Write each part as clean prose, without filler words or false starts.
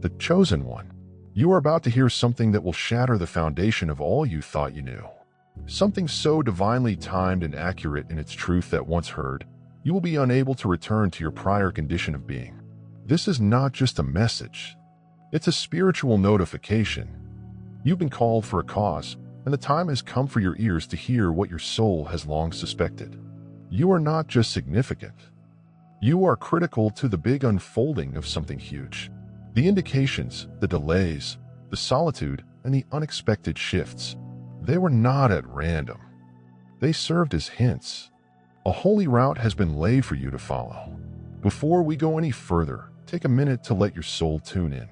The chosen one. You are about to hear something that will shatter the foundation of all you thought you knew. Something so divinely timed and accurate in its truth that once heard, you will be unable to return to your prior condition of being. This is not just a message. It's a spiritual notification. You've been called for a cause, and the time has come for your ears to hear what your soul has long suspected. You are not just significant. You are critical to the big unfolding of something huge. The indications, the delays, the solitude, and the unexpected shifts, they were not at random. They served as hints. A holy route has been laid for you to follow. Before we go any further, take a minute to let your soul tune in.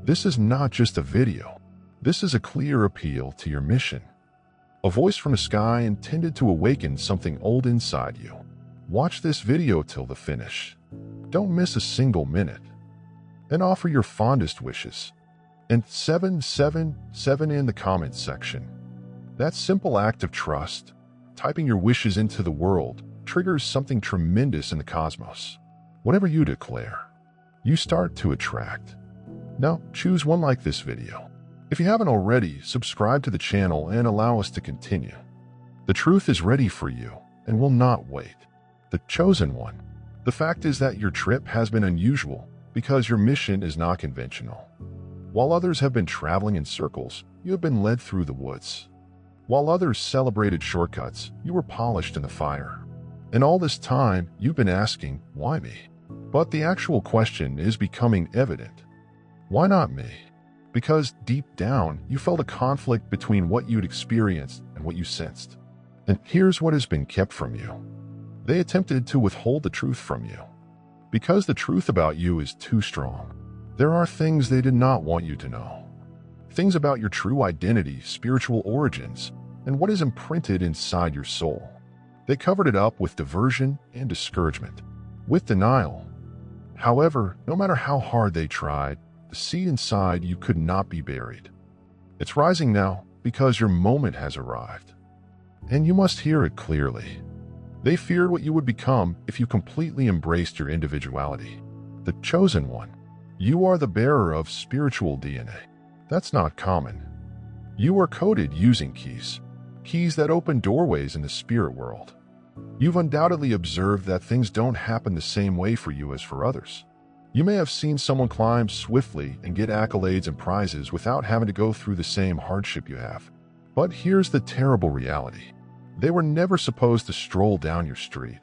This is not just a video. This is a clear appeal to your mission. A voice from the sky intended to awaken something old inside you. Watch this video till the finish. Don't miss a single minute. And offer your fondest wishes. And 777 in the comments section. That simple act of trust, typing your wishes into the world, triggers something tremendous in the cosmos. Whatever you declare, you start to attract. Now, choose one like this video. If you haven't already, subscribe to the channel and allow us to continue. The truth is ready for you and will not wait. The chosen one. The fact is that your trip has been unusual because your mission is not conventional. While others have been traveling in circles, you have been led through the woods. While others celebrated shortcuts, you were polished in the fire. And all this time, you've been asking, why me? But the actual question is becoming evident. Why not me? Because deep down, you felt a conflict between what you'd experienced and what you sensed. And here's what has been kept from you. They attempted to withhold the truth from you. Because the truth about you is too strong. There are things they did not want you to know. Things about your true identity, spiritual origins, and what is imprinted inside your soul. They covered it up with diversion and discouragement, with denial. However, no matter how hard they tried, the seed inside you could not be buried. It's rising now because your moment has arrived. And you must hear it clearly. They feared what you would become if you completely embraced your individuality. The chosen one. You are the bearer of spiritual DNA. That's not common. You are coded using keys. Keys that open doorways in the spirit world. You've undoubtedly observed that things don't happen the same way for you as for others. You may have seen someone climb swiftly and get accolades and prizes without having to go through the same hardship you have. But here's the terrible reality. They were never supposed to stroll down your street.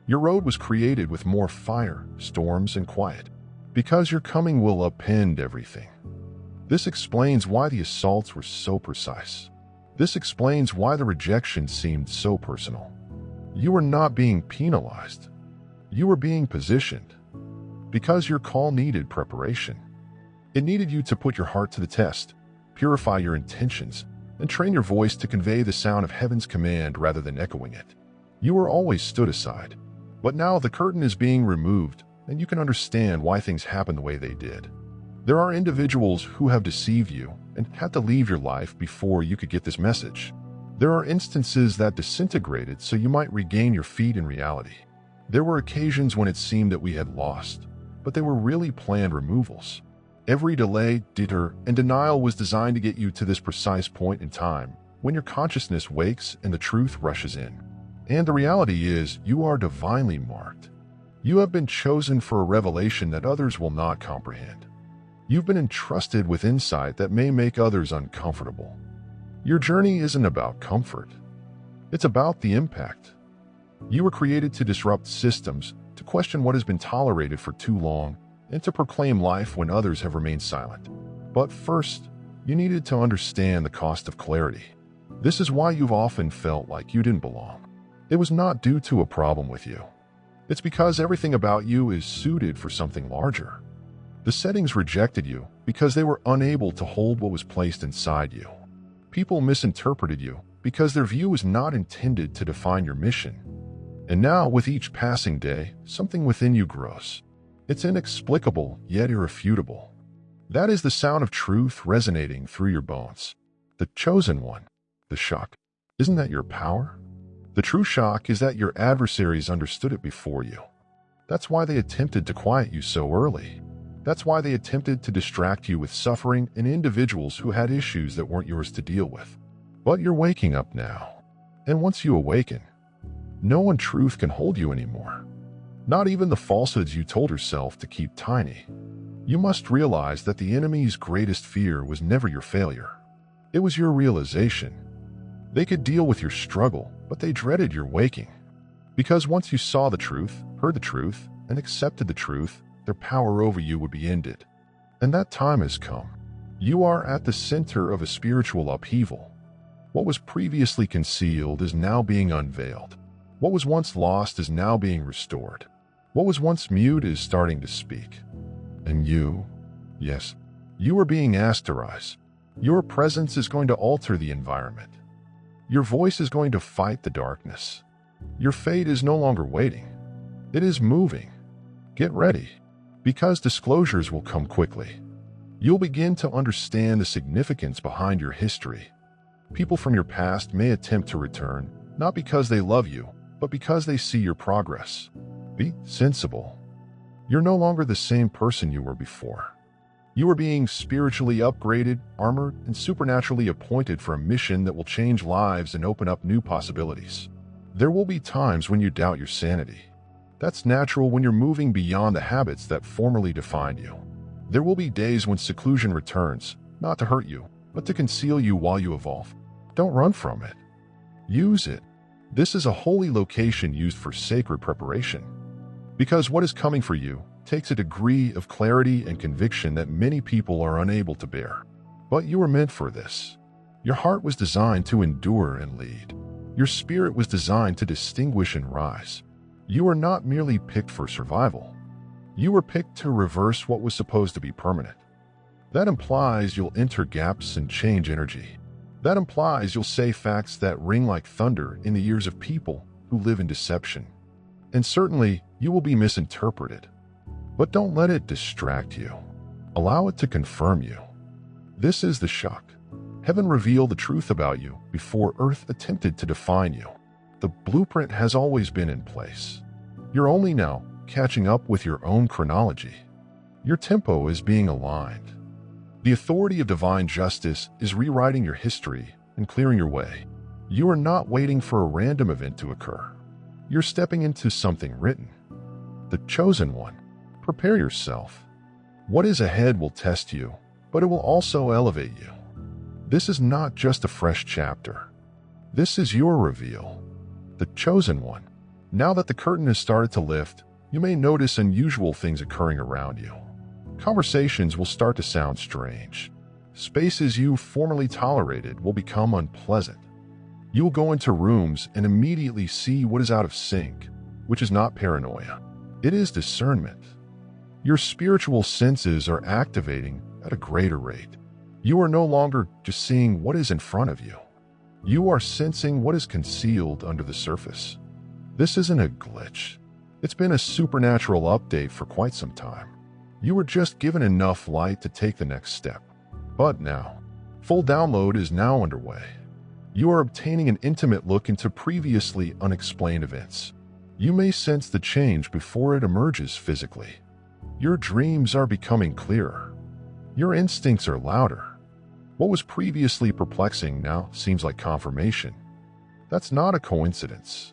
Your road was created with more fire, storms, and quiet. Because your coming will upend everything. This explains why the assaults were so precise. This explains why the rejection seemed so personal. You were not being penalized. You were being positioned. Because your call needed preparation. It needed you to put your heart to the test, purify your intentions, and train your voice to convey the sound of heaven's command rather than echoing it. You were always stood aside. But now the curtain is being removed, and you can understand why things happen the way they did. There are individuals who have deceived you and had to leave your life before you could get this message. There are instances that disintegrated so you might regain your feet in reality. There were occasions when it seemed that we had lost, but they were really planned removals. Every delay, detour, and denial was designed to get you to this precise point in time when your consciousness wakes and the truth rushes in. And the reality is, you are divinely marked. You have been chosen for a revelation that others will not comprehend. You've been entrusted with insight that may make others uncomfortable. Your journey isn't about comfort. It's about the impact. You were created to disrupt systems, to question what has been tolerated for too long, and to proclaim life when others have remained silent. But first, you needed to understand the cost of clarity. This is why you've often felt like you didn't belong. It was not due to a problem with you. It's because everything about you is suited for something larger. The settings rejected you because they were unable to hold what was placed inside you. People misinterpreted you because their view was not intended to define your mission. And now, with each passing day, something within you grows. It's inexplicable, yet irrefutable. That is the sound of truth resonating through your bones. The chosen one. The shock. Isn't that your power? The true shock is that your adversaries understood it before you. That's why they attempted to quiet you so early. That's why they attempted to distract you with suffering and individuals who had issues that weren't yours to deal with. But you're waking up now. And once you awaken, no untruth can hold you anymore. Not even the falsehoods you told yourself to keep tiny. You must realize that the enemy's greatest fear was never your failure. It was your realization. They could deal with your struggle, but they dreaded your waking. Because once you saw the truth, heard the truth, and accepted the truth, their power over you would be ended. And that time has come. You are at the center of a spiritual upheaval. What was previously concealed is now being unveiled. What was once lost is now being restored. What was once mute is starting to speak. And you, yes, you are being asked to rise. Your presence is going to alter the environment. Your voice is going to fight the darkness. Your fate is no longer waiting. It is moving. Get ready, because disclosures will come quickly. You'll begin to understand the significance behind your history. People from your past may attempt to return, not because they love you, but because they see your progress. Be sensible. You're no longer the same person you were before. You are being spiritually upgraded, armored, and supernaturally appointed for a mission that will change lives and open up new possibilities. There will be times when you doubt your sanity. That's natural when you're moving beyond the habits that formerly defined you. There will be days when seclusion returns, not to hurt you, but to conceal you while you evolve. Don't run from it. Use it. This is a holy location used for sacred preparation. Because what is coming for you takes a degree of clarity and conviction that many people are unable to bear. But you were meant for this. Your heart was designed to endure and lead. Your spirit was designed to distinguish and rise. You are not merely picked for survival. You were picked to reverse what was supposed to be permanent. That implies you'll enter gaps and change energy. That implies you'll say facts that ring like thunder in the ears of people who live in deception. And certainly, you will be misinterpreted. But don't let it distract you. Allow it to confirm you. This is the shock. Heaven revealed the truth about you before earth attempted to define you. The blueprint has always been in place. You're only now catching up with your own chronology. Your tempo is being aligned. The authority of divine justice is rewriting your history and clearing your way. You are not waiting for a random event to occur. You're stepping into something written. The chosen one. Prepare yourself. What is ahead will test you, but it will also elevate you. This is not just a fresh chapter. This is your reveal. The chosen one. Now that the curtain has started to lift, you may notice unusual things occurring around you. Conversations will start to sound strange. Spaces you formerly tolerated will become unpleasant. You will go into rooms and immediately see what is out of sync, which is not paranoia. It is discernment. Your spiritual senses are activating at a greater rate. You are no longer just seeing what is in front of you. You are sensing what is concealed under the surface. This isn't a glitch. It's been a supernatural update for quite some time. You were just given enough light to take the next step. But now, full download is now underway. You are obtaining an intimate look into previously unexplained events. You may sense the change before it emerges physically. Your dreams are becoming clearer. Your instincts are louder. What was previously perplexing now seems like confirmation. That's not a coincidence.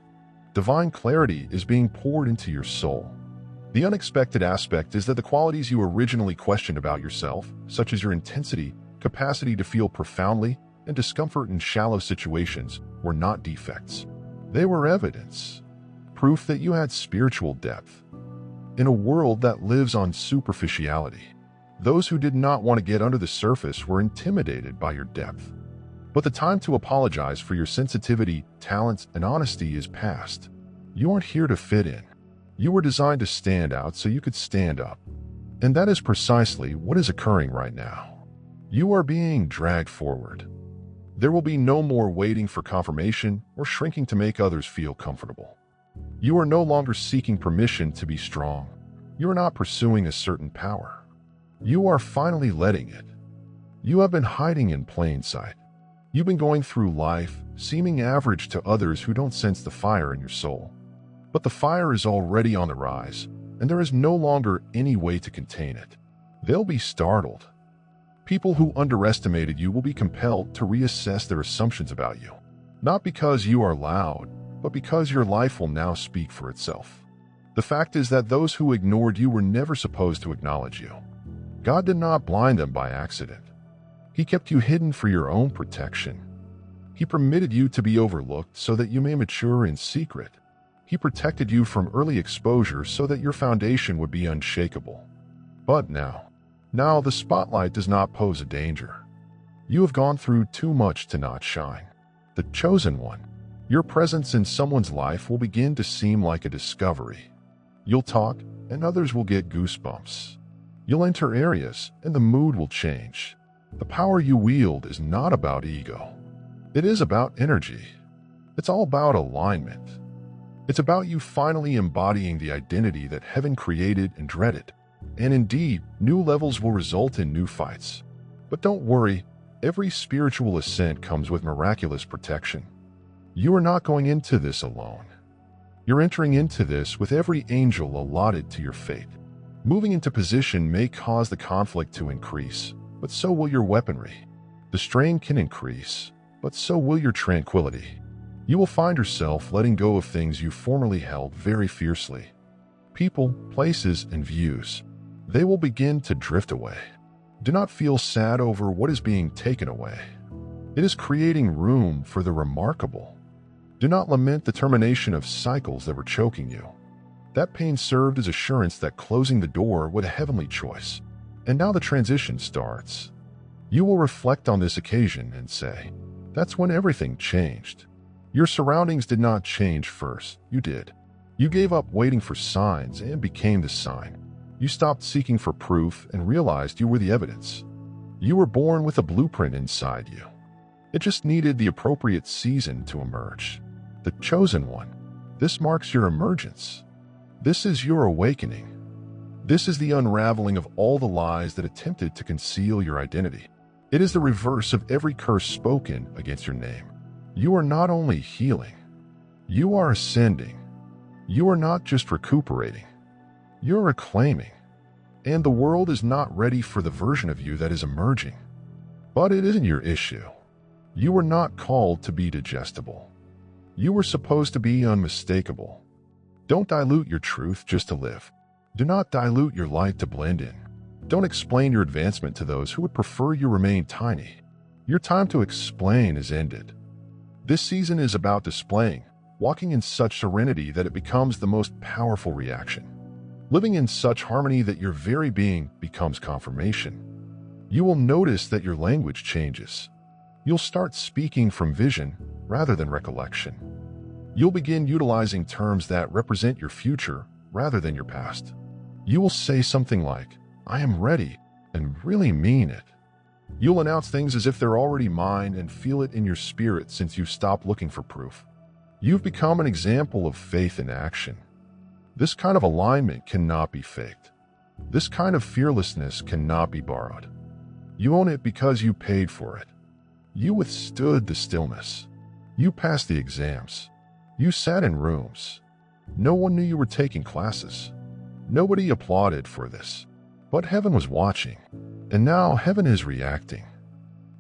Divine clarity is being poured into your soul. The unexpected aspect is that the qualities you originally questioned about yourself, such as your intensity, capacity to feel profoundly, and discomfort in shallow situations, were not defects. They were evidence, proof that you had spiritual depth. In a world that lives on superficiality, those who did not want to get under the surface were intimidated by your depth. But the time to apologize for your sensitivity, talents, and honesty is past. You aren't here to fit in. You were designed to stand out so you could stand up. And that is precisely what is occurring right now. You are being dragged forward. There will be no more waiting for confirmation or shrinking to make others feel comfortable. You are no longer seeking permission to be strong. You are not pursuing a certain power. You are finally letting it. You have been hiding in plain sight. You've been going through life, seeming average to others who don't sense the fire in your soul. But the fire is already on the rise, and there is no longer any way to contain it. They'll be startled. People who underestimated you will be compelled to reassess their assumptions about you. Not because you are loud, but because your life will now speak for itself. The fact is that those who ignored you were never supposed to acknowledge you. God did not blind them by accident. He kept you hidden for your own protection. He permitted you to be overlooked so that you may mature in secret. He protected you from early exposure so that your foundation would be unshakable. But now the spotlight does not pose a danger. You have gone through too much to not shine. The chosen one. Your presence in someone's life will begin to seem like a discovery. You'll talk, and others will get goosebumps. You'll enter areas, and the mood will change. The power you wield is not about ego. It is about energy. It's all about alignment. It's about you finally embodying the identity that heaven created and dreaded. And indeed, new levels will result in new fights. But don't worry, every spiritual ascent comes with miraculous protection. You are not going into this alone. You're entering into this with every angel allotted to your fate. Moving into position may cause the conflict to increase, but so will your weaponry. The strain can increase, but so will your tranquility. You will find yourself letting go of things you formerly held very fiercely. People, places, and views. They will begin to drift away. Do not feel sad over what is being taken away. It is creating room for the remarkable. Do not lament the termination of cycles that were choking you. That pain served as assurance that closing the door was a heavenly choice. And now the transition starts. You will reflect on this occasion and say, that's when everything changed. Your surroundings did not change first, you did. You gave up waiting for signs and became the sign. You stopped seeking for proof and realized you were the evidence. You were born with a blueprint inside you. It just needed the appropriate season to emerge. The chosen one. This marks your emergence. This is your awakening. This is the unraveling of all the lies that attempted to conceal your identity. It is the reverse of every curse spoken against your name. You are not only healing, you are ascending. You are not just recuperating, you're reclaiming. And the world is not ready for the version of you that is emerging. But it isn't your issue. You were not called to be digestible. You were supposed to be unmistakable. Don't dilute your truth just to live. Do not dilute your light to blend in. Don't explain your advancement to those who would prefer you remain tiny. Your time to explain is ended. This season is about displaying, walking in such serenity that it becomes the most powerful reaction. Living in such harmony that your very being becomes confirmation. You will notice that your language changes. You'll start speaking from vision rather than recollection. You'll begin utilizing terms that represent your future rather than your past. You will say something like, I am ready, and really mean it. You'll announce things as if they're already mine and feel it in your spirit since you've stopped looking for proof. You've become an example of faith in action. This kind of alignment cannot be faked. This kind of fearlessness cannot be borrowed. You own it because you paid for it. You withstood the stillness. You passed the exams. You sat in rooms. No one knew you were taking classes. Nobody applauded for this. But heaven was watching. And now heaven is reacting.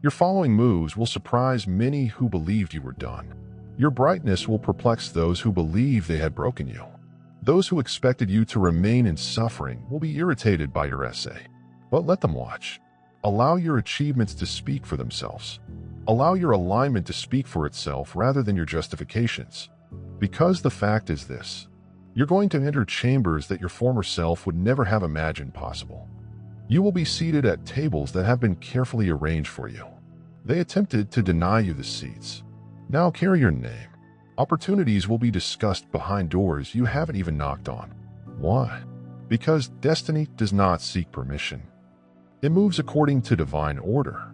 Your following moves will surprise many who believed you were done. Your brightness will perplex those who believed they had broken you. Those who expected you to remain in suffering will be irritated by your essay. But let them watch. Allow your achievements to speak for themselves. Allow your alignment to speak for itself rather than your justifications. Because the fact is this. You're going to enter chambers that your former self would never have imagined possible. You will be seated at tables that have been carefully arranged for you. They attempted to deny you the seats. Now carry your name. Opportunities will be discussed behind doors you haven't even knocked on. Why? Because destiny does not seek permission. It moves according to divine order.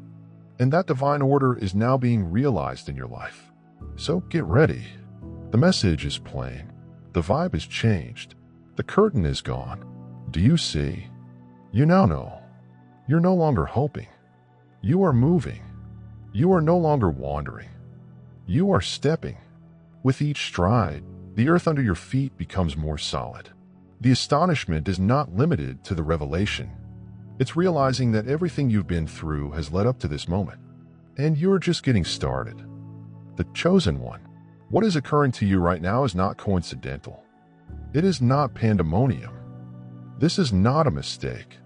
And that divine order is now being realized in your life. So get ready. The message is plain. The vibe has changed. The curtain is gone. Do you see? You now know. You're no longer hoping. You are moving. You are no longer wandering. You are stepping. With each stride, the earth under your feet becomes more solid. The astonishment is not limited to the revelation. It's realizing that everything you've been through has led up to this moment, and you're just getting started. The chosen one. What is occurring to you right now is not coincidental. It is not pandemonium. This is not a mistake.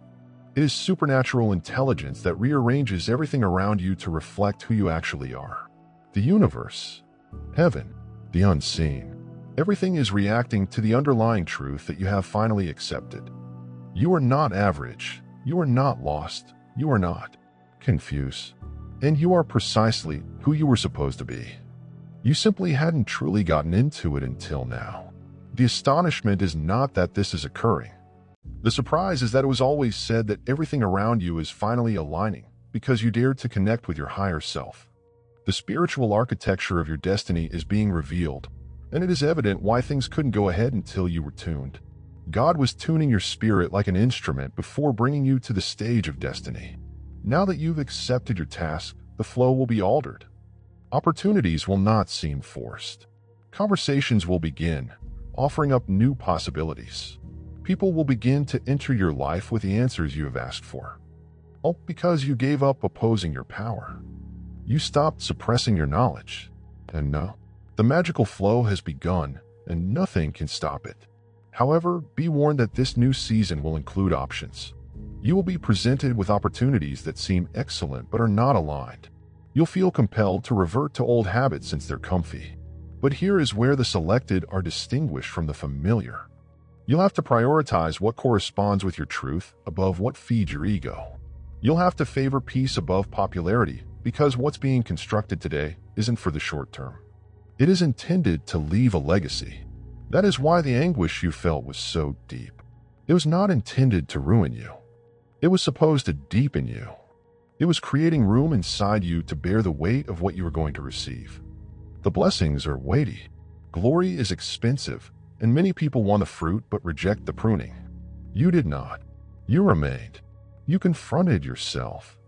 It is supernatural intelligence that rearranges everything around you to reflect who you actually are. The universe, heaven, the unseen. Everything is reacting to the underlying truth that you have finally accepted. You are not average. You are not lost. You are not confused. And you are precisely who you were supposed to be. You simply hadn't truly gotten into it until now. The astonishment is not that this is occurring. The surprise is that it was always said that everything around you is finally aligning because you dared to connect with your higher self. The spiritual architecture of your destiny is being revealed, and it is evident why things couldn't go ahead until you were tuned. God was tuning your spirit like an instrument before bringing you to the stage of destiny. Now that you've accepted your task, the flow will be altered. Opportunities will not seem forced. Conversations will begin, offering up new possibilities. People will begin to enter your life with the answers you have asked for. All because you gave up opposing your power. You stopped suppressing your knowledge. And now, the magical flow has begun, and nothing can stop it. However, be warned that this new season will include options. You will be presented with opportunities that seem excellent but are not aligned. You'll feel compelled to revert to old habits since they're comfy. But here is where the selected are distinguished from the familiar. You'll have to prioritize what corresponds with your truth above what feeds your ego. You'll have to favor peace above popularity because what's being constructed today isn't for the short term. It is intended to leave a legacy. That is why the anguish you felt was so deep. It was not intended to ruin you. It was supposed to deepen you. It was creating room inside you to bear the weight of what you were going to receive. The blessings are weighty. Glory is expensive, and many people want the fruit but reject the pruning. You did not. You remained. You confronted yourself.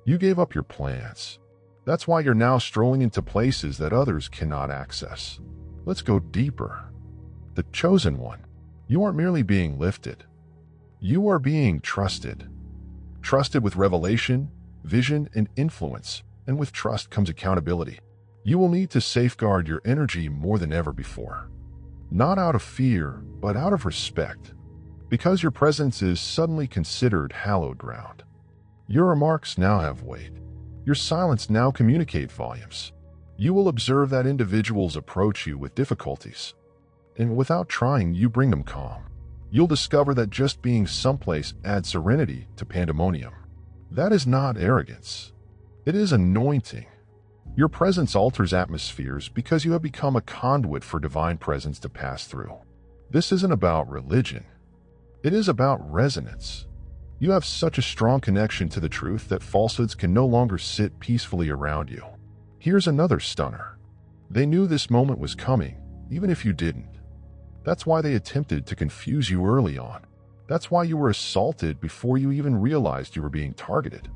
You gave up your plans. That's why you're now strolling into places that others cannot access. Let's go deeper. The chosen one. You aren't merely being lifted. You are being trusted. Trusted with revelation, vision, and influence, and with trust comes accountability. You will need to safeguard your energy more than ever before. Not out of fear, but out of respect, because your presence is suddenly considered hallowed ground. Your remarks now have weight. Your silence now communicate volumes. You will observe that individuals approach you with difficulties, and without trying, you bring them calm. You'll discover that just being someplace adds serenity to pandemonium. That is not arrogance. It is anointing. Your presence alters atmospheres because you have become a conduit for divine presence to pass through. This isn't about religion. It is about resonance. You have such a strong connection to the truth that falsehoods can no longer sit peacefully around you. Here's another stunner. They knew this moment was coming, even if you didn't. That's why they attempted to confuse you early on. That's why you were assaulted before you even realized you were being targeted.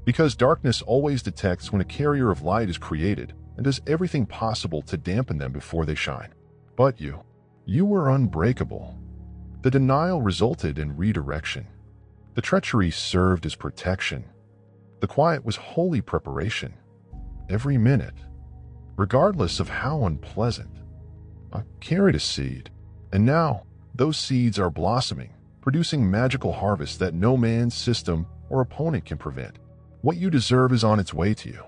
Because darkness always detects when a carrier of light is created and does everything possible to dampen them before they shine. But you were unbreakable. The denial resulted in redirection. The treachery served as protection. The quiet was holy preparation. Every minute, regardless of how unpleasant, I carried a seed. And now, those seeds are blossoming, producing magical harvests that no man's system or opponent can prevent. What you deserve is on its way to you.